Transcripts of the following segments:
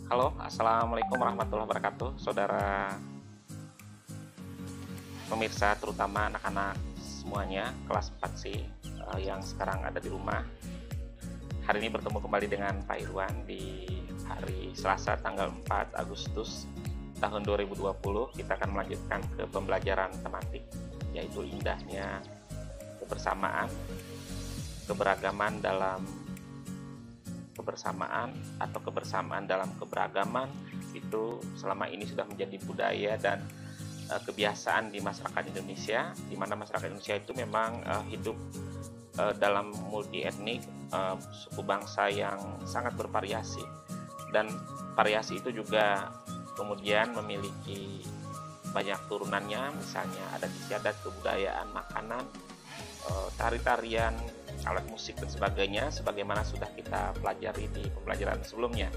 Halo, assalamualaikum warahmatullahi wabarakatuh, saudara pemirsa, terutama anak-anak semuanya, kelas 4 C yang sekarang ada di rumah. Hari ini bertemu kembali dengan Pak Irwan di hari Selasa tanggal 4 Agustus tahun 2020. Kita akan melanjutkan ke pembelajaran tematik, yaitu indahnya kebersamaan, keberagaman dalam kebersamaan atau kebersamaan dalam keberagaman. Itu selama ini sudah menjadi budaya dan kebiasaan di masyarakat Indonesia, di mana masyarakat Indonesia itu memang hidup dalam multi etnik, suku bangsa yang sangat bervariasi, dan variasi itu juga kemudian memiliki banyak turunannya, misalnya adat istiadat, kebudayaan, makanan, tari-tarian, alat musik dan sebagainya, sebagaimana sudah kita pelajari di pembelajaran sebelumnya.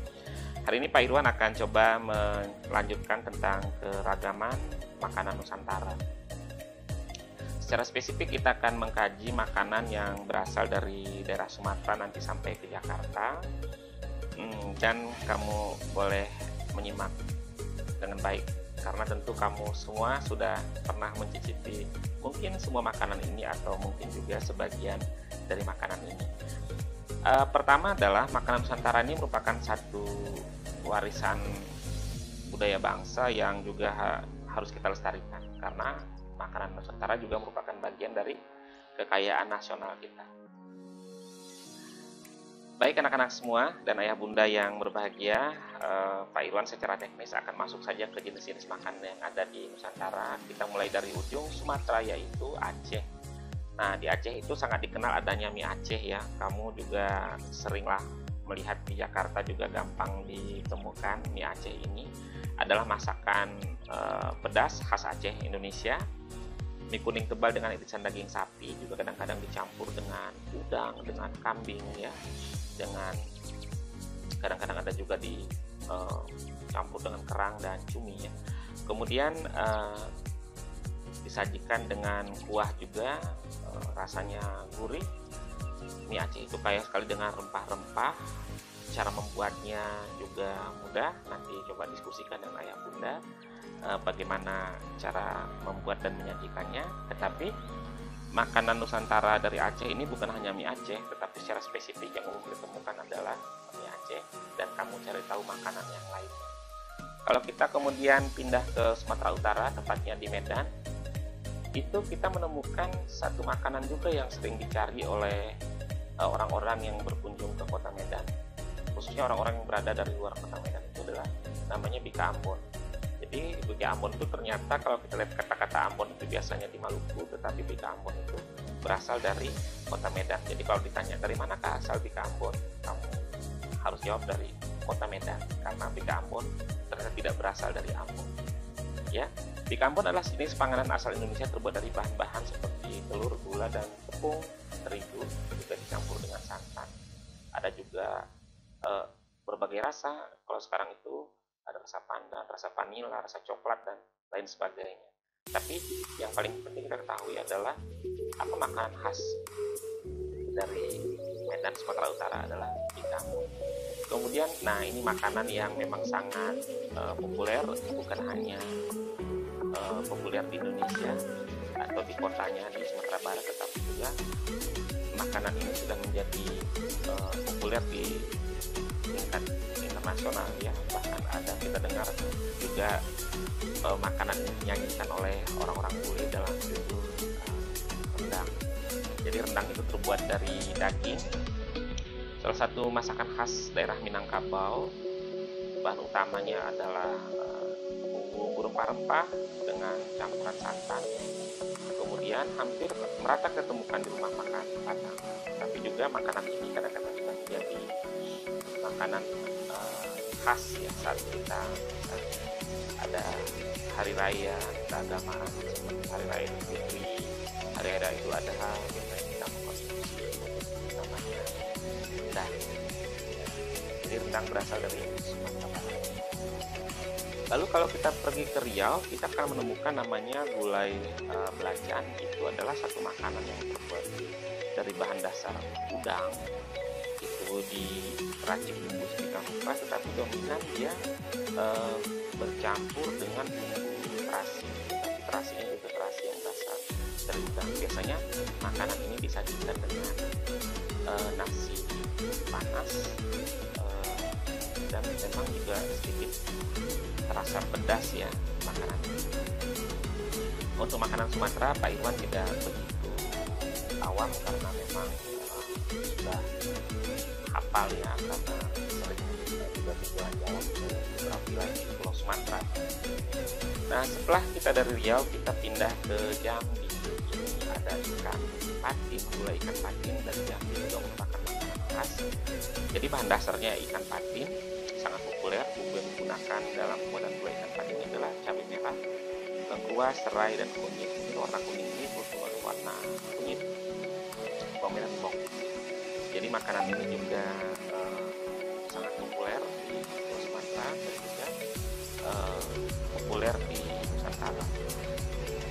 Hari ini Pak Irwan akan coba melanjutkan tentang keragaman makanan Nusantara. Secara spesifik kita akan mengkaji makanan yang berasal dari daerah Sumatera nanti sampai ke Jakarta, dan kamu boleh menyimak dengan baik, karena tentu kamu semua sudah pernah mencicipi mungkin semua makanan ini atau mungkin juga sebagian dari makanan ini. Pertama adalah makanan Nusantara ini merupakan satu warisan budaya bangsa yang juga harus kita lestarikan, karena makanan Nusantara juga merupakan bagian dari kekayaan nasional kita. Baik anak-anak semua dan ayah bunda yang berbahagia, Pak Irwan secara teknis akan masuk saja ke jenis-jenis makanan yang ada di Nusantara. Kita mulai dari ujung Sumatera, yaitu Aceh. Nah, di Aceh itu sangat dikenal adanya mie Aceh ya. Kamu juga seringlah melihat di Jakarta, juga gampang ditemukan mie Aceh ini. Adalah masakan pedas khas Aceh, Indonesia. Mie kuning tebal dengan irisan daging sapi, juga kadang-kadang dicampur dengan udang, dengan kambing ya. Dengan kadang-kadang ada juga dicampur dengan kerang dan cumi ya. Kemudian disajikan dengan kuah juga, rasanya gurih. Mie Aceh itu kaya sekali dengan rempah-rempah. Cara membuatnya juga mudah, nanti coba diskusikan dengan ayah bunda bagaimana cara membuat dan menyajikannya. Tetapi makanan Nusantara dari Aceh ini bukan hanya mie Aceh, tetapi secara spesifik yang umum ditemukan adalah mie Aceh, dan kamu cari tahu makanan yang lainnya. Kalau kita kemudian pindah ke Sumatera Utara, tepatnya di Medan, itu kita menemukan satu makanan juga yang sering dicari oleh orang-orang yang berkunjung ke kota Medan, khususnya orang-orang yang berada dari luar kota Medan. Itu adalah namanya bika Ambon. Jadi bika Ambon itu ternyata kalau kita lihat kata-kata Ambon itu biasanya di Maluku, tetapi bika Ambon itu berasal dari kota Medan. Jadi kalau ditanya dari manakah asal bika Ambon, kamu harus jawab dari kota Medan, karena bika Ambon ternyata tidak berasal dari Ambon. Ya, bika Ambon adalah jenis panganan asal Indonesia terbuat dari bahan-bahan seperti telur, gula, dan tepung terigu, juga dicampur dengan santan. Ada juga berbagai rasa. Kalau sekarang itu ada rasa pandan, rasa vanila, rasa coklat, dan lain sebagainya. Tapi yang paling penting kita ketahui adalah apa makanan khas dari Medan, Sumatera Utara adalah bika Ambon. Kemudian, nah ini makanan yang memang sangat populer, bukan hanya populer di Indonesia atau di kotanya di Sumatera Barat, tetapi juga makanan ini sudah menjadi populer di tingkat internasional ya. Bahkan ada kita dengar juga makanan ini dinyanyikan oleh orang-orang bule dalam judul rendang. Jadi rendang itu terbuat dari daging, salah satu masakan khas daerah Minangkabau. Bahan utamanya adalah bumbu rempah-rempah dengan campuran santan. Kemudian hampir merata ketemukan di rumah makan Padang. Tapi juga makanan ini kadang-kadang juga menjadi makanan khas ya saat kita ada hari raya keagamaan seperti hari raya Idul Fitri, hari raya Idul Adha, biasanya kita mengkonsumsi namanya rendang. Jadi rendang berasal dari Sumatera Barat. Lalu kalau kita pergi ke Riau, kita akan menemukan namanya gulai belacan. Itu adalah satu makanan yang terbuat dari bahan dasar udang. Itu diracik bumbu sedemikian rupa, tetapi dominan dia bercampur dengan bumbu terasi. Tapi terasinya juga terasi yang berasal dari udang. Biasanya makanan ini disajikan dengan nasi panas, dan memang juga sedikit terasa pedas ya makanan ini. Untuk makanan Sumatera, Pak Irwan tidak begitu awam karena memang sudah hafal ya, karena sering juga berjalan-jalan ke beberapa wilayah di Pulau Sumatera. Nah, setelah kita dari Riau, kita pindah ke Jambi. Ini ada ikan patin, gulai ikan patin dari Jambi juga merupakan makanan khas. Jadi bahan dasarnya ikan patin, sangat populer. Bumbu yang digunakan dalam pembuatan gulai ikan patin adalah cabai merah, lengkuas, serai, dan kunyit. Ini warna kuning ini berubah warna kunyit, bawang merah, bawang putih. Jadi makanan ini juga sangat populer di Pulau Sumatera dan juga populer di Nusantara.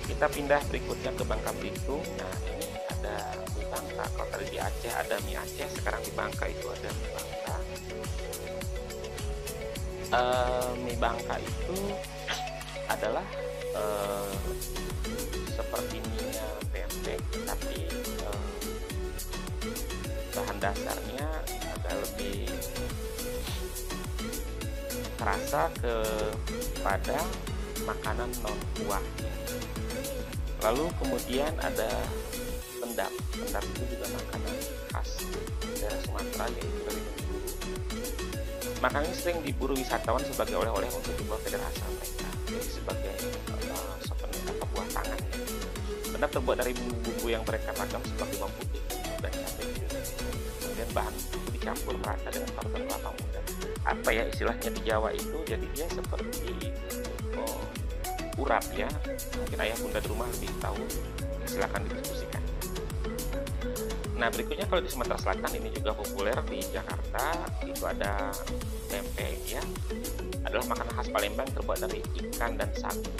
Kita pindah berikutnya ke Bangka Belitung. Nah, ini ada mie Bangka. Kalau tadi di Aceh ada mie Aceh, sekarang di Bangka itu ada mie Bangka. Mie Bangka itu adalah seperti mie pempek, tapi bahan dasarnya agak lebih terasa kepada makanan non kuah. Lalu kemudian ada pendap. Pendap itu juga makanan khas daerah Sumatera, yaitu dari Bengkulu. Makanan ini sering diburu wisatawan sebagai oleh-oleh untuk dibawa ke daerah asal mereka, jadi sebagai souvenir atau buah tangan. Pendap terbuat dari bumbu-bumbu yang mereka ragam seperti bawang putih dan cabai. Kemudian bahan itu dicampur merata dengan parutan kelapa muda. Apa ya istilahnya di Jawa itu, jadi dia seperti urap ya. Mungkin ayah bunda di rumah lebih tahu, silakan didiskusikan. Nah, berikutnya kalau di Sumatera Selatan ini juga populer di Jakarta, itu ada pempek ya. Adalah makanan khas Palembang terbuat dari ikan dan sagu.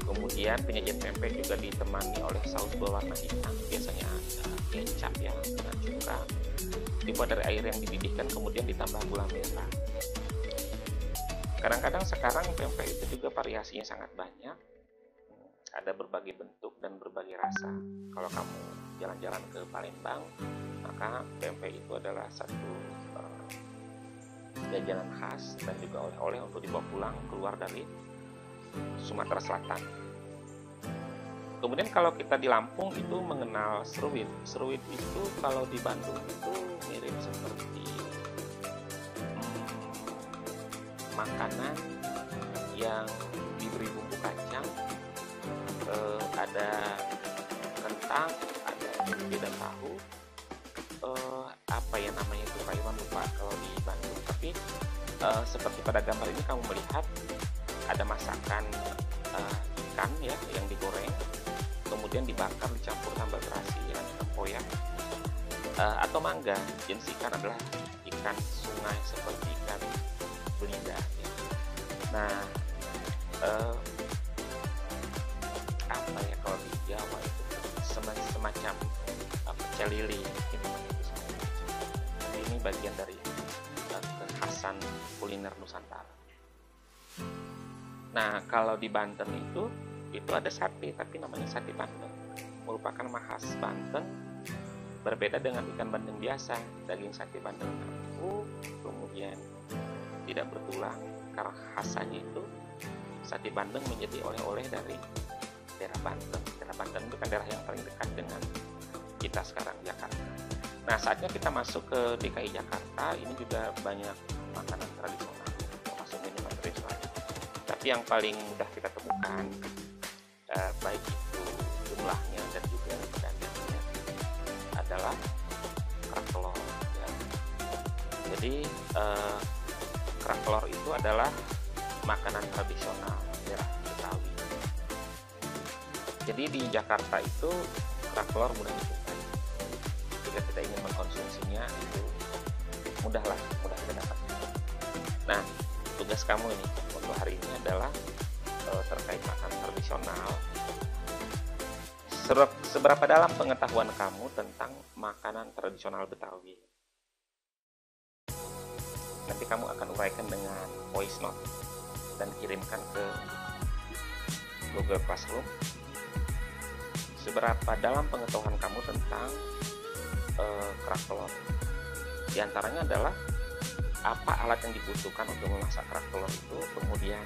Kemudian penyajian pempek juga ditemani oleh saus berwarna hitam, biasanya ada kecap ya dengan cuka. Dibuat dari air yang dididihkan kemudian ditambah gula merah. Kadang-kadang sekarang pempek itu juga variasinya sangat banyak. Ada berbagai bentuk dan berbagai rasa. Kalau kamu jalan-jalan ke Palembang, maka pempek itu adalah satu jajanan khas dan juga oleh-oleh untuk dibawa pulang keluar dari Sumatera Selatan. Kemudian kalau kita di Lampung itu mengenal seruit. Seruit itu kalau di Bandung itu mirip seperti makanan yang diberi bumbu kacang, ada kentang, ada tempe dan tahu. Apa ya namanya itu, Pak Iwan lupa kalau di Bandung. Tapi seperti pada gambar ini kamu melihat ada masakan ikan ya yang digoreng, kemudian dibakar dicampur sambal terasi ya, tempoyak atau mangga. Jenis ikan adalah ikan sungai seperti ikan belida ya. Nah, apa ya kalau di Jawa itu semacam pecel lili gitu. Jadi ini bagian dari kekhasan kuliner Nusantara. Nah, kalau di Banten itu ada sate, tapi namanya sate Banten. Merupakan khas Banten, berbeda dengan ikan bandeng biasa. Daging sate Banten empuk, kemudian tidak bertulang. Karena khasannya itu sate Bandeng menjadi oleh-oleh dari daerah Banten. Daerah Banten itu kan daerah yang paling dekat dengan kita sekarang, Jakarta. Nah, saatnya kita masuk ke DKI Jakarta. Ini juga banyak makanan tradisional, termasuk minuman tradisional. Tapi yang paling mudah kita temukan, baik itu jumlahnya dan juga dagingnya, adalah kerak telur ya. Jadi kerak telur itu adalah makanan tradisional daerah Betawi. Jadi di Jakarta itu kerak telur mudah dijumpai. Jika kita ingin mengkonsumsinya itu mudah kita dapat. Nah, tugas kamu ini untuk hari ini adalah terkait makanan tradisional. Seberapa dalam pengetahuan kamu tentang makanan tradisional Betawi? nanti kamu akan uraikan dengan voice note dan kirimkan ke Google Classroom. Seberapa dalam pengetahuan kamu tentang kerak telur? Di antaranya adalah apa alat yang dibutuhkan untuk memasak kerak telur itu, kemudian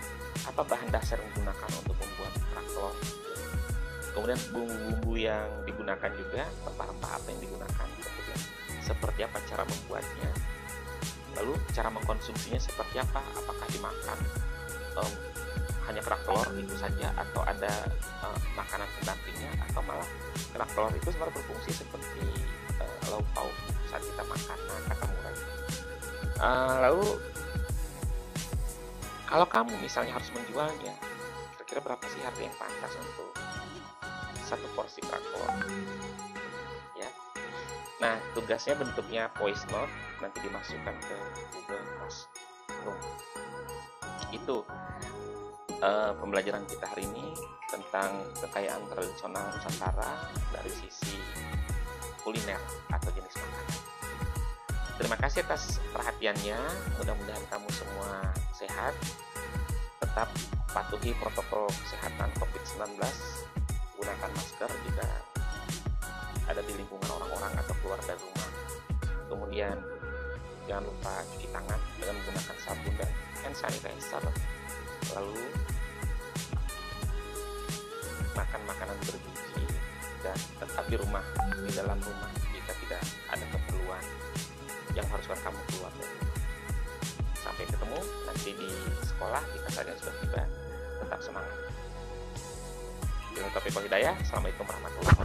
apa bahan dasar yang digunakan untuk membuat kerak telur, kemudian bumbu-bumbu yang digunakan juga, rempah-rempah apa yang digunakan, kemudian seperti apa cara membuatnya, lalu cara mengkonsumsinya seperti apa, apakah dimakan hanya kerak telur itu saja atau ada makanan pendampingnya, atau malah kerak telur itu sebenarnya berfungsi seperti lauk pauk saat kita makan. Nah, kata mulai lalu kalau kamu misalnya harus menjualnya, kira-kira berapa sih harga yang pantas untuk satu porsi kerak telur ya. Nah, tugasnya bentuknya voice note, nanti dimasukkan ke Google Classroom. Itu pembelajaran kita hari ini tentang kekayaan tradisional Nusantara dari sisi kuliner atau jenis makanan. Terima kasih atas perhatiannya. Mudah-mudahan kamu semua sehat, tetap patuhi protokol kesehatan COVID-19, gunakan masker jika ada di lingkungan orang-orang atau keluar dari rumah. Kemudian jangan lupa cuci tangan dengan menggunakan sabun dan hand sanitizer. Lalu makan makanan bergizi dan tetap di rumah, di dalam rumah jika tidak ada keperluan yang haruskan kamu keluar dari rumah. Sampai ketemu nanti di sekolah, kita saja sudah tiba. Tetap semangat. Dengan Taufiq wal Hidayah. Assalamualaikum warahmatullahi wabarakatuh.